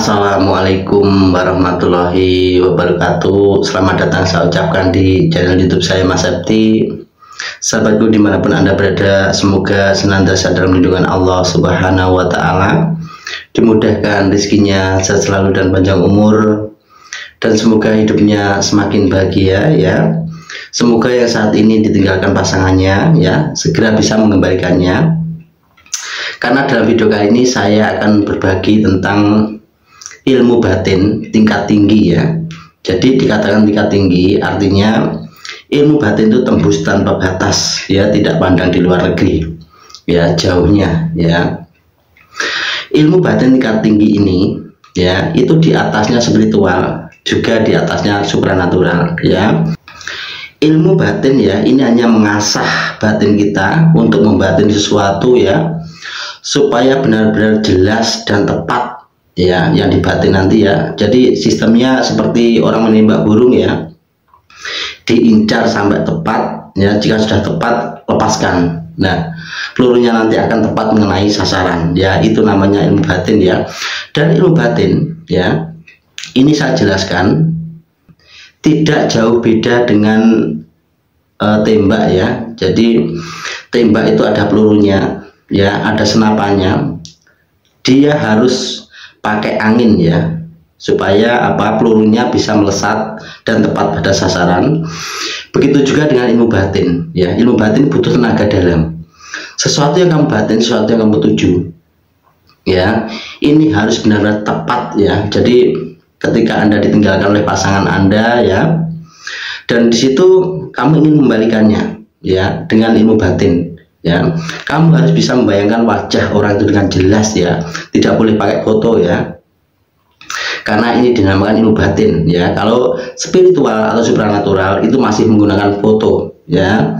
Assalamualaikum warahmatullahi wabarakatuh. Selamat datang saya ucapkan di channel YouTube saya, Mas Septi. Sahabatku dimanapun Anda berada, semoga senantiasa dalam lindungan Allah Subhanahu wa Ta'ala, dimudahkan rezekinya, sehat selalu dan panjang umur, dan semoga hidupnya semakin bahagia ya. Semoga yang saat ini ditinggalkan pasangannya ya segera bisa mengembalikannya. Karena dalam video kali ini saya akan berbagi tentang ilmu batin tingkat tinggi ya. Jadi dikatakan tingkat tinggi artinya ilmu batin itu tembus tanpa batas ya, tidak pandang di luar negeri ya, jauhnya ya. Ilmu batin tingkat tinggi ini ya, itu di atasnya spiritual, juga di atasnya supranatural ya. Ilmu batin ya, ini hanya mengasah batin kita untuk membatin sesuatu ya, supaya benar-benar jelas dan tepat ya yang dibatin nanti ya. Jadi sistemnya seperti orang menembak burung ya, diincar sampai tepat ya, jika sudah tepat lepaskan. Nah, pelurunya nanti akan tepat mengenai sasaran ya, itu namanya ilmu batin ya. Dan ilmu batin ya, ini saya jelaskan tidak jauh beda dengan tembak ya. Jadi tembak itu ada pelurunya ya, ada senapannya, dia harus pakai angin ya, supaya pelurunya bisa melesat dan tepat pada sasaran. Begitu juga dengan ilmu batin ya. Ilmu batin butuh tenaga dalam. Sesuatu yang kamu batin, sesuatu yang kamu tuju ya, ini harus benar-benar tepat ya. Jadi ketika Anda ditinggalkan oleh pasangan Anda ya, dan disitu kamu ingin membalikannya ya dengan ilmu batin ya, kamu harus bisa membayangkan wajah orang itu dengan jelas ya, tidak boleh pakai foto ya, karena ini dinamakan ilmu batin ya. Kalau spiritual atau supranatural itu masih menggunakan foto ya,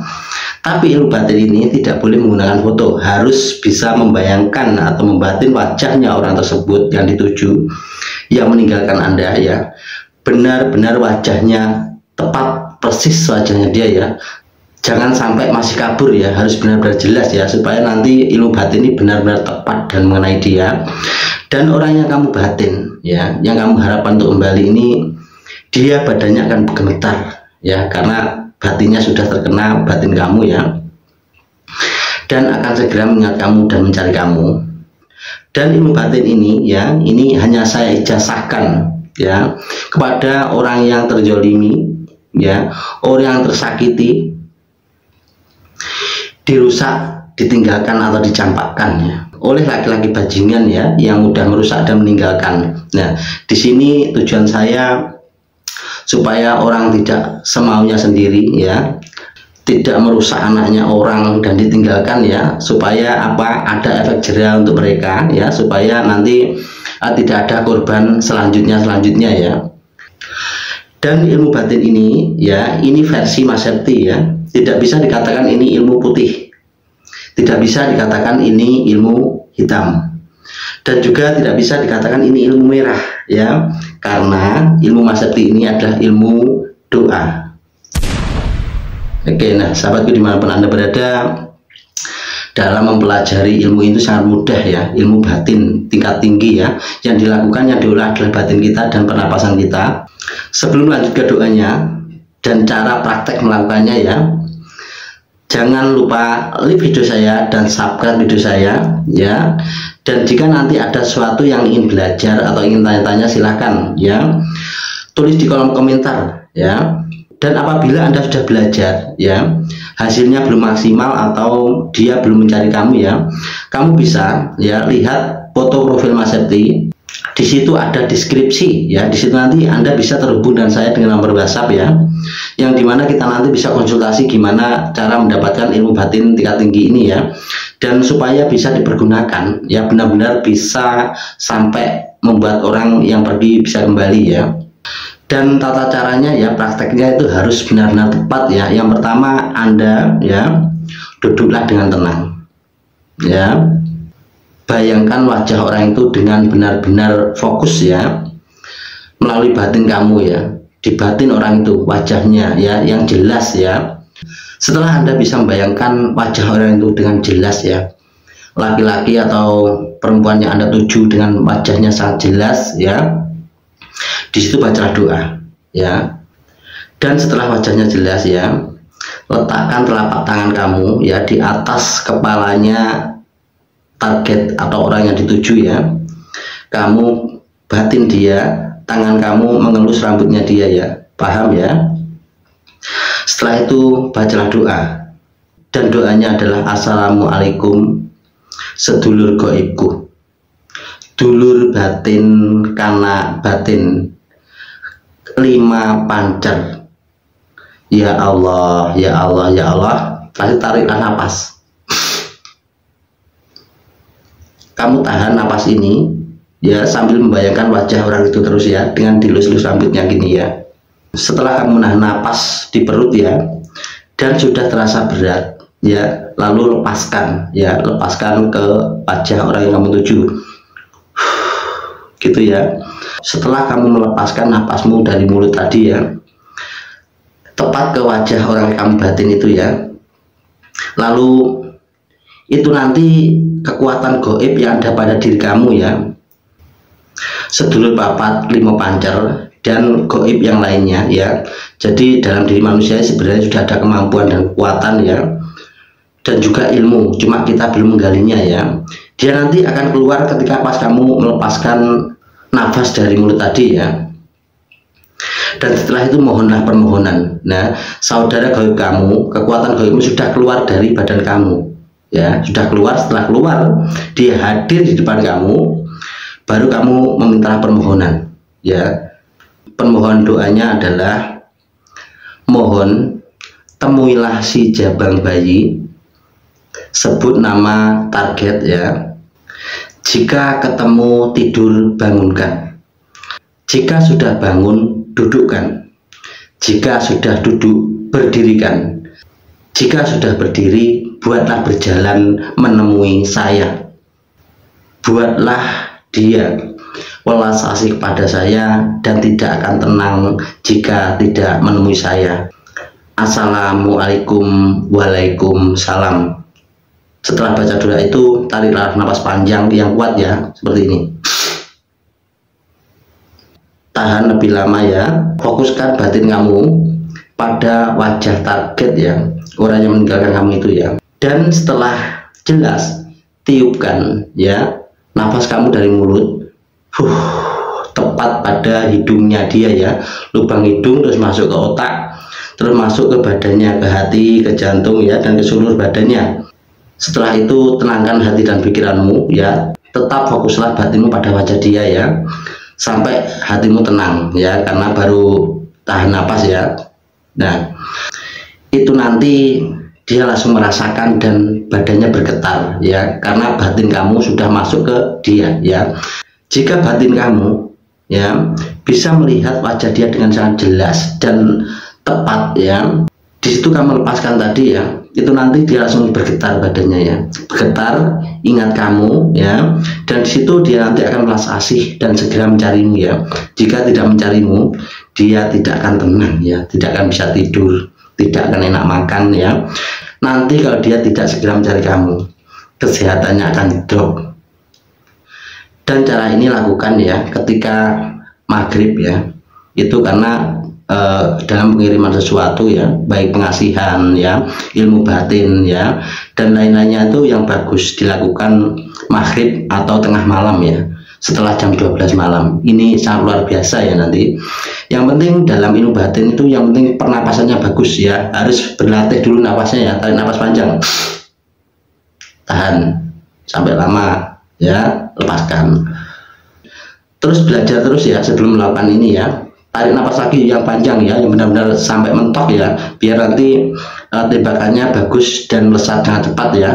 tapi ilmu batin ini tidak boleh menggunakan foto, harus bisa membayangkan atau membatin wajahnya orang tersebut yang dituju, yang meninggalkan Anda ya, benar-benar wajahnya tepat persis wajahnya dia ya. Jangan sampai masih kabur ya, harus benar-benar jelas ya, supaya nanti ilmu batin ini benar-benar tepat dan mengenai dia. Dan orang yang kamu batin ya, yang kamu harapkan untuk kembali ini, dia badannya akan bergemetar ya, karena batinnya sudah terkena batin kamu ya, dan akan segera mengingat kamu dan mencari kamu. Dan ilmu batin ini ya, ini hanya saya ijazahkan ya kepada orang yang terzolimi ya, orang yang tersakiti, dirusak, ditinggalkan atau dicampakkan ya oleh laki-laki bajingan ya, yang mudah merusak dan meninggalkan. Nah, di sini tujuan saya supaya orang tidak semaunya sendiri ya, tidak merusak anaknya orang dan ditinggalkan ya, supaya ada efek jera untuk mereka ya, supaya nanti tidak ada korban selanjutnya ya. Dan ilmu batin ini ya, ini versi Mas Septi ya, tidak bisa dikatakan ini ilmu putih, tidak bisa dikatakan ini ilmu hitam, dan juga tidak bisa dikatakan ini ilmu merah ya, karena ilmu Mas Septi ini adalah ilmu doa. Oke, nah sahabatku dimanapun Anda berada, dalam mempelajari ilmu itu sangat mudah ya. Ilmu batin tingkat tinggi ya, yang dilakukan, yang diolah adalah batin kita dan pernapasan kita. Sebelum lanjut ke doanya dan cara praktek melakukannya ya, jangan lupa like video saya dan subscribe video saya ya. Dan jika nanti ada sesuatu yang ingin belajar atau ingin tanya-tanya, silahkan ya, tulis di kolom komentar ya. Dan apabila Anda sudah belajar ya, hasilnya belum maksimal atau dia belum mencari kamu ya, kamu bisa ya lihat foto profil Mas Septi. Di situ ada deskripsi ya, di situ nanti Anda bisa terhubung dengan saya dengan nomor WhatsApp ya, yang dimana kita nanti bisa konsultasi gimana cara mendapatkan ilmu batin tingkat tinggi ini ya, dan supaya bisa dipergunakan ya, benar-benar bisa sampai membuat orang yang pergi bisa kembali ya. Dan tata caranya ya, prakteknya itu harus benar-benar tepat ya. Yang pertama, Anda ya duduklah dengan tenang ya, bayangkan wajah orang itu dengan benar-benar fokus ya, melalui batin kamu ya, di batin orang itu wajahnya ya, yang jelas ya. Setelah Anda bisa membayangkan wajah orang itu dengan jelas ya, laki-laki atau perempuan yang Anda tuju dengan wajahnya sangat jelas ya, di situ bacalah doa ya. Dan setelah wajahnya jelas ya, letakkan telapak tangan kamu ya di atas kepalanya target atau orang yang dituju ya. Kamu batin dia, tangan kamu mengelus rambutnya dia ya, paham ya. Setelah itu bacalah doa, dan doanya adalah assalamualaikum sedulur goibku, dulur batin kana batin 5 pancer. Ya Allah, ya Allah, ya Allah. Kasih tariklah napas. Kamu tahan napas ini ya, sambil membayangkan wajah orang itu terus ya, dengan dilus-lus rambutnya gini ya. Setelah kamu menahan napas di perut ya, dan sudah terasa berat ya, lalu lepaskan ya, lepaskan ke wajah orang yang kamu tuju gitu ya. Setelah kamu melepaskan napasmu dari mulut tadi ya, tepat ke wajah orang yang kamu batin itu ya, lalu itu nanti kekuatan goib yang ada pada diri kamu ya, sedulur papat 5 pancer dan goib yang lainnya ya. Jadi dalam diri manusia sebenarnya sudah ada kemampuan dan kekuatan ya, dan juga ilmu, cuma kita belum menggalinya ya. Dia nanti akan keluar ketika pas kamu melepaskan nafas dari mulut tadi ya. Dan setelah itu mohonlah permohonan. Nah, saudara goib kamu, kekuatan goibmu sudah keluar dari badan kamu ya, sudah keluar. Setelah keluar, dia hadir di depan kamu, baru kamu meminta permohonan ya. Permohonan doanya adalah, mohon temuilah si jabang bayi, sebut nama target ya. Jika ketemu tidur bangunkan, jika sudah bangun dudukkan, jika sudah duduk berdirikan, jika sudah berdiri buatlah berjalan menemui saya. Buatlah dia welas asih kepada saya dan tidak akan tenang jika tidak menemui saya. Assalamualaikum waalaikumsalam. Setelah baca doa itu, tariklah napas panjang yang kuat ya, seperti ini. Tahan lebih lama ya. Fokuskan batin kamu pada wajah target ya, orang yang meninggalkan kamu itu ya. Dan setelah jelas, tiupkan ya nafas kamu dari mulut, tepat pada hidungnya dia ya, lubang hidung, terus masuk ke otak, terus masuk ke badannya, ke hati, ke jantung ya, dan ke seluruh badannya. Setelah itu tenangkan hati dan pikiranmu ya, tetap fokuslah batinmu pada wajah dia ya, sampai hatimu tenang ya, karena baru tahan napas ya. Nah, itu nanti dia langsung merasakan dan badannya bergetar ya, karena batin kamu sudah masuk ke dia ya. Jika batin kamu ya bisa melihat wajah dia dengan sangat jelas dan tepat ya, di situ kamu lepaskan tadi ya, itu nanti dia langsung bergetar badannya ya, bergetar, ingat kamu ya, dan di situ dia nanti akan merasa asih dan segera mencarimu ya. Jika tidak mencarimu, dia tidak akan tenang ya, tidak akan bisa tidur, tidak akan enak makan ya. Nanti kalau dia tidak segera mencari kamu, kesehatannya akan drop. Dan cara ini lakukan ya ketika maghrib ya, itu karena dalam pengiriman sesuatu ya, baik pengasihan ya, ilmu batin ya, dan lain-lainnya itu yang bagus dilakukan maghrib atau tengah malam ya, setelah jam 12 malam. Ini sangat luar biasa ya nanti. Yang penting dalam ilmu batin itu yang penting pernapasannya bagus ya, harus berlatih dulu napasnya ya. Tarik napas panjang, tahan sampai lama ya, lepaskan. Terus belajar terus ya sebelum melakukan ini ya. Tarik napas lagi yang panjang ya, yang benar-benar sampai mentok ya, biar nanti tembakannya bagus dan melesat dengan cepat ya.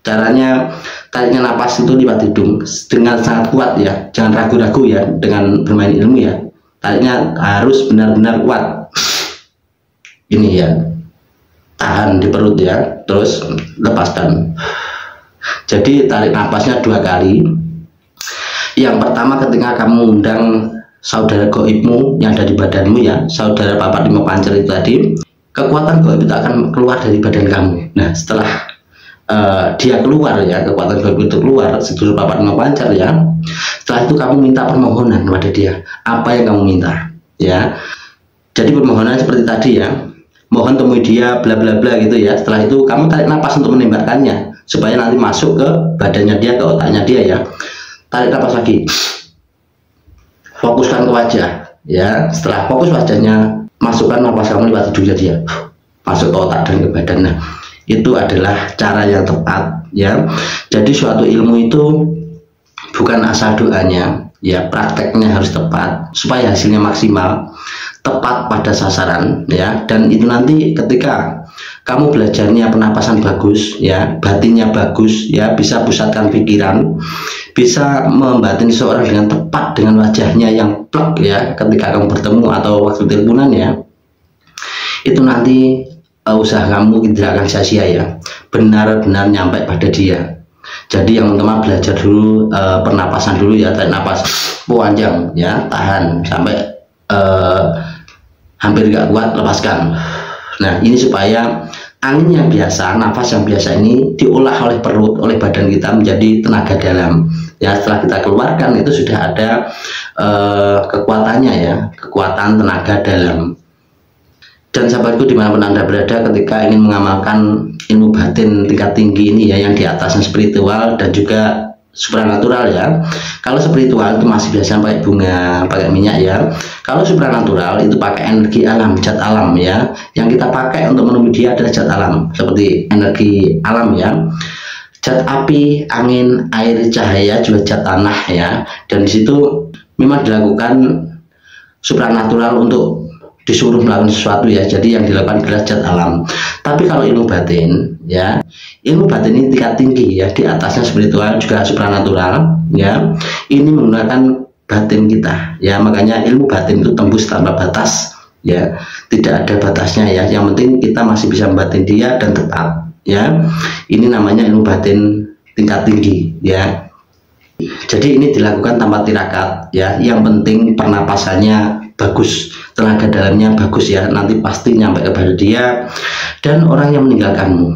Caranya, tariknya napas itu lewat hidung dengan sangat kuat ya, jangan ragu-ragu ya dengan bermain ilmu ya. Tariknya harus benar-benar kuat. Ini ya, tahan di perut ya, terus lepaskan. Jadi tarik napasnya 2 kali. Yang pertama ketika kamu undang saudara goibmu yang ada di badanmu ya, saudara papat 5 pancer itu tadi, kekuatan goib itu akan keluar dari badan kamu. Nah, setelah dia keluar ya, kekuatan gaib itu keluar, sedulur papat pancar ya. Setelah itu kamu minta permohonan kepada dia, apa yang kamu minta ya. Jadi permohonan seperti tadi ya, mohon temui dia bla bla bla gitu ya. Setelah itu kamu tarik napas untuk menembakkannya supaya nanti masuk ke badannya dia, ke otaknya dia ya. Tarik napas lagi, fokuskan ke wajah ya. Setelah fokus wajahnya, masukkan napas kamu lewat hidungnya dia, masuk ke otak dan ke badan. Nah, itu adalah cara yang tepat ya. Jadi suatu ilmu itu bukan asal doanya ya, prakteknya harus tepat supaya hasilnya maksimal, tepat pada sasaran ya. Dan itu nanti ketika kamu belajarnya pernapasan bagus ya, batinnya bagus ya, bisa pusatkan pikiran, bisa membatin seorang dengan tepat dengan wajahnya yang plek ya, ketika kamu bertemu atau waktu teleponan ya, itu nanti usaha kamu tidak akan sia-sia ya, benar-benar nyampe pada dia. Jadi yang teman belajar dulu pernapasan dulu ya, tarik napas panjang ya, tahan sampai hampir gak kuat, lepaskan. Nah, ini supaya angin yang biasa, nafas yang biasa ini diolah oleh perut, oleh badan kita menjadi tenaga dalam ya. Setelah kita keluarkan itu sudah ada kekuatannya ya, kekuatan tenaga dalam. Dan sahabatku dimanapun Anda berada, ketika ingin mengamalkan ilmu batin tingkat tinggi ini ya, yang di atasnya spiritual dan juga supranatural ya. Kalau spiritual itu masih biasa pakai bunga, pakai minyak ya. Kalau supranatural itu pakai energi alam, zat alam ya. Yang kita pakai untuk menemui dia adalah zat alam, seperti energi alam ya. Zat api, angin, air, cahaya, juga zat tanah ya. Dan disitu memang dilakukan supranatural untuk disuruh melakukan sesuatu ya. Jadi yang dilakukan adalah zat alam. Tapi kalau ilmu batin ya, ilmu batin ini tingkat tinggi ya, di atasnya spiritual juga supranatural ya. Ini menggunakan batin kita ya, makanya ilmu batin itu tembus tanpa batas ya, tidak ada batasnya ya. Yang penting kita masih bisa membatin dia dan tepat ya. Ini namanya ilmu batin tingkat tinggi ya. Jadi ini dilakukan tanpa tirakat ya. Yang penting pernapasannya bagus, tenaga dalamnya bagus ya, nanti pasti nyampe kepada dia. Dan orang yang meninggalkanmu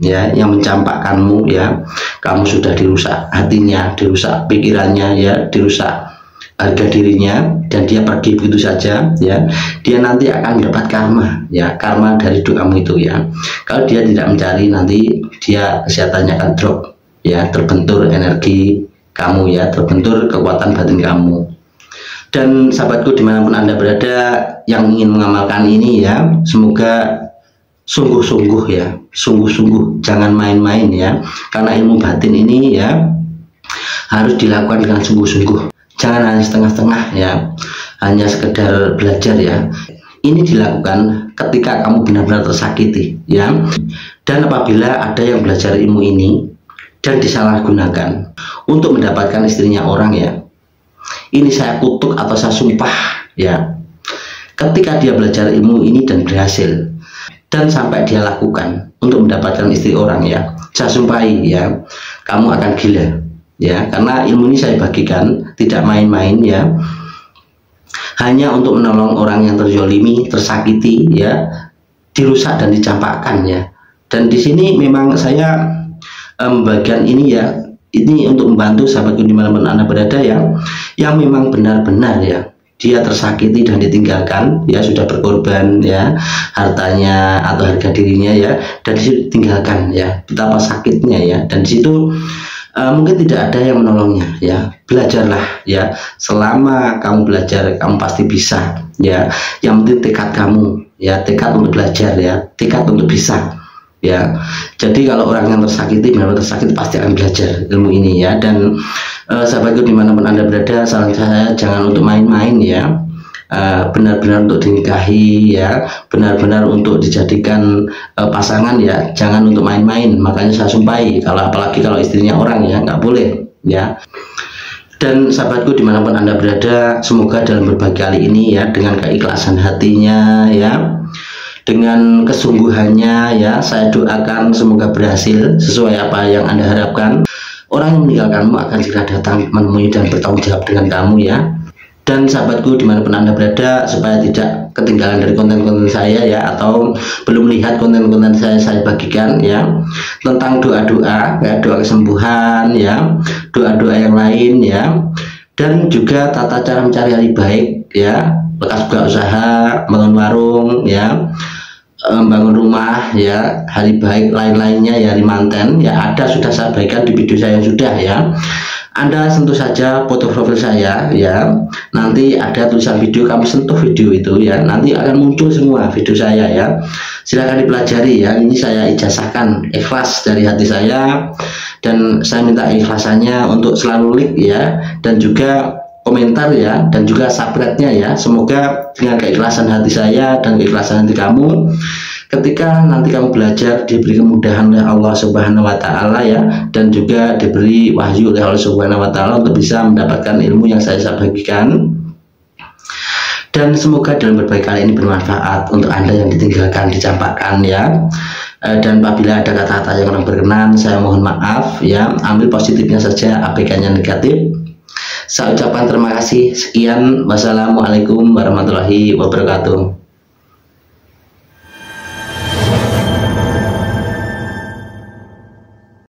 ya, yang mencampakkanmu ya, kamu sudah dirusak hatinya, dirusak pikirannya ya, dirusak harga dirinya, dan dia pergi begitu saja ya. Dia nanti akan mendapat karma ya, karma dari doamu itu ya. Kalau dia tidak mencari, nanti dia kesehatannya akan drop ya, terbentur energi kamu ya, terbentur kekuatan batin kamu. Dan sahabatku dimanapun Anda berada yang ingin mengamalkan ini ya, semoga sungguh-sungguh ya, sungguh-sungguh, jangan main-main ya. Karena ilmu batin ini ya harus dilakukan dengan sungguh-sungguh, jangan hanya setengah-setengah ya, hanya sekedar belajar ya. Ini dilakukan ketika kamu benar-benar tersakiti ya. Dan apabila ada yang belajar ilmu ini dan disalahgunakan untuk mendapatkan istrinya orang ya, ini saya kutuk atau saya sumpah ya, ketika dia belajar ilmu ini dan berhasil dan sampai dia lakukan untuk mendapatkan istri orang ya, saya sumpahi ya, kamu akan gila ya. Karena ilmu ini saya bagikan tidak main-main ya, hanya untuk menolong orang yang terzolimi, tersakiti ya, dirusak dan dicampakkan ya. Dan di sini memang saya membagikan ini ya, ini untuk membantu sahabatku dimanapun Anda berada ya, yang memang benar-benar ya, dia tersakiti dan ditinggalkan ya, sudah berkorban ya, hartanya atau harga dirinya ya, dan disitu ditinggalkan ya, betapa sakitnya ya. Dan disitu mungkin tidak ada yang menolongnya ya. Belajarlah ya, selama kamu belajar kamu pasti bisa ya. Yang penting tekad kamu ya, tekad untuk belajar ya, tekad untuk bisa ya. Jadi kalau orang yang tersakiti, benar-benar tersakiti, pasti akan belajar ilmu ini ya. Dan sahabatku dimanapun Anda berada, saran saya jangan untuk main-main ya, benar-benar untuk dinikahi ya, benar-benar untuk dijadikan pasangan ya, jangan untuk main-main. Makanya saya sumpahi, kalau apalagi kalau istrinya orang ya, nggak boleh ya. Dan sahabatku dimanapun Anda berada, semoga dalam berbagi kali ini ya, dengan keikhlasan hatinya ya, dengan kesungguhannya ya, saya doakan semoga berhasil sesuai apa yang Anda harapkan. Orang yang meninggalkanmu akan segera datang menemui dan bertanggung jawab dengan kamu ya. Dan sahabatku dimanapun Anda berada, supaya tidak ketinggalan dari konten-konten saya ya, atau belum lihat konten-konten saya bagikan ya, tentang doa-doa ya, doa kesembuhan ya, doa-doa yang lain ya, dan juga tata cara mencari hari baik ya, bekas buka usaha, bangun warung ya, bangun rumah ya, hari baik lain-lainnya ya, hari manten ya, ada sudah saya bagikan di video saya yang sudah ya. Anda sentuh saja foto profil saya ya, nanti ada tulisan video, kamu sentuh video itu ya, nanti akan muncul semua video saya ya, silahkan dipelajari ya. Ini saya ijazahkan ikhlas dari hati saya, dan saya minta ikhlasannya untuk selalu like ya, dan juga komentar ya, dan juga subscribe-nya ya. Semoga dengan keikhlasan hati saya dan keikhlasan hati kamu, ketika nanti kamu belajar diberi kemudahan oleh Allah Subhanahu wa Ta'ala ya, dan juga diberi wahyu oleh Allah Subhanahu wa Ta'ala untuk bisa mendapatkan ilmu yang saya bagikan. Dan semoga dalam berbagai kali ini bermanfaat untuk Anda yang ditinggalkan, dicampakkan ya. Dan apabila ada kata-kata yang kurang berkenan, saya mohon maaf ya, ambil positifnya saja, abaikannya negatif. Saya ucapkan terima kasih. Sekian, wassalamualaikum warahmatullahi wabarakatuh.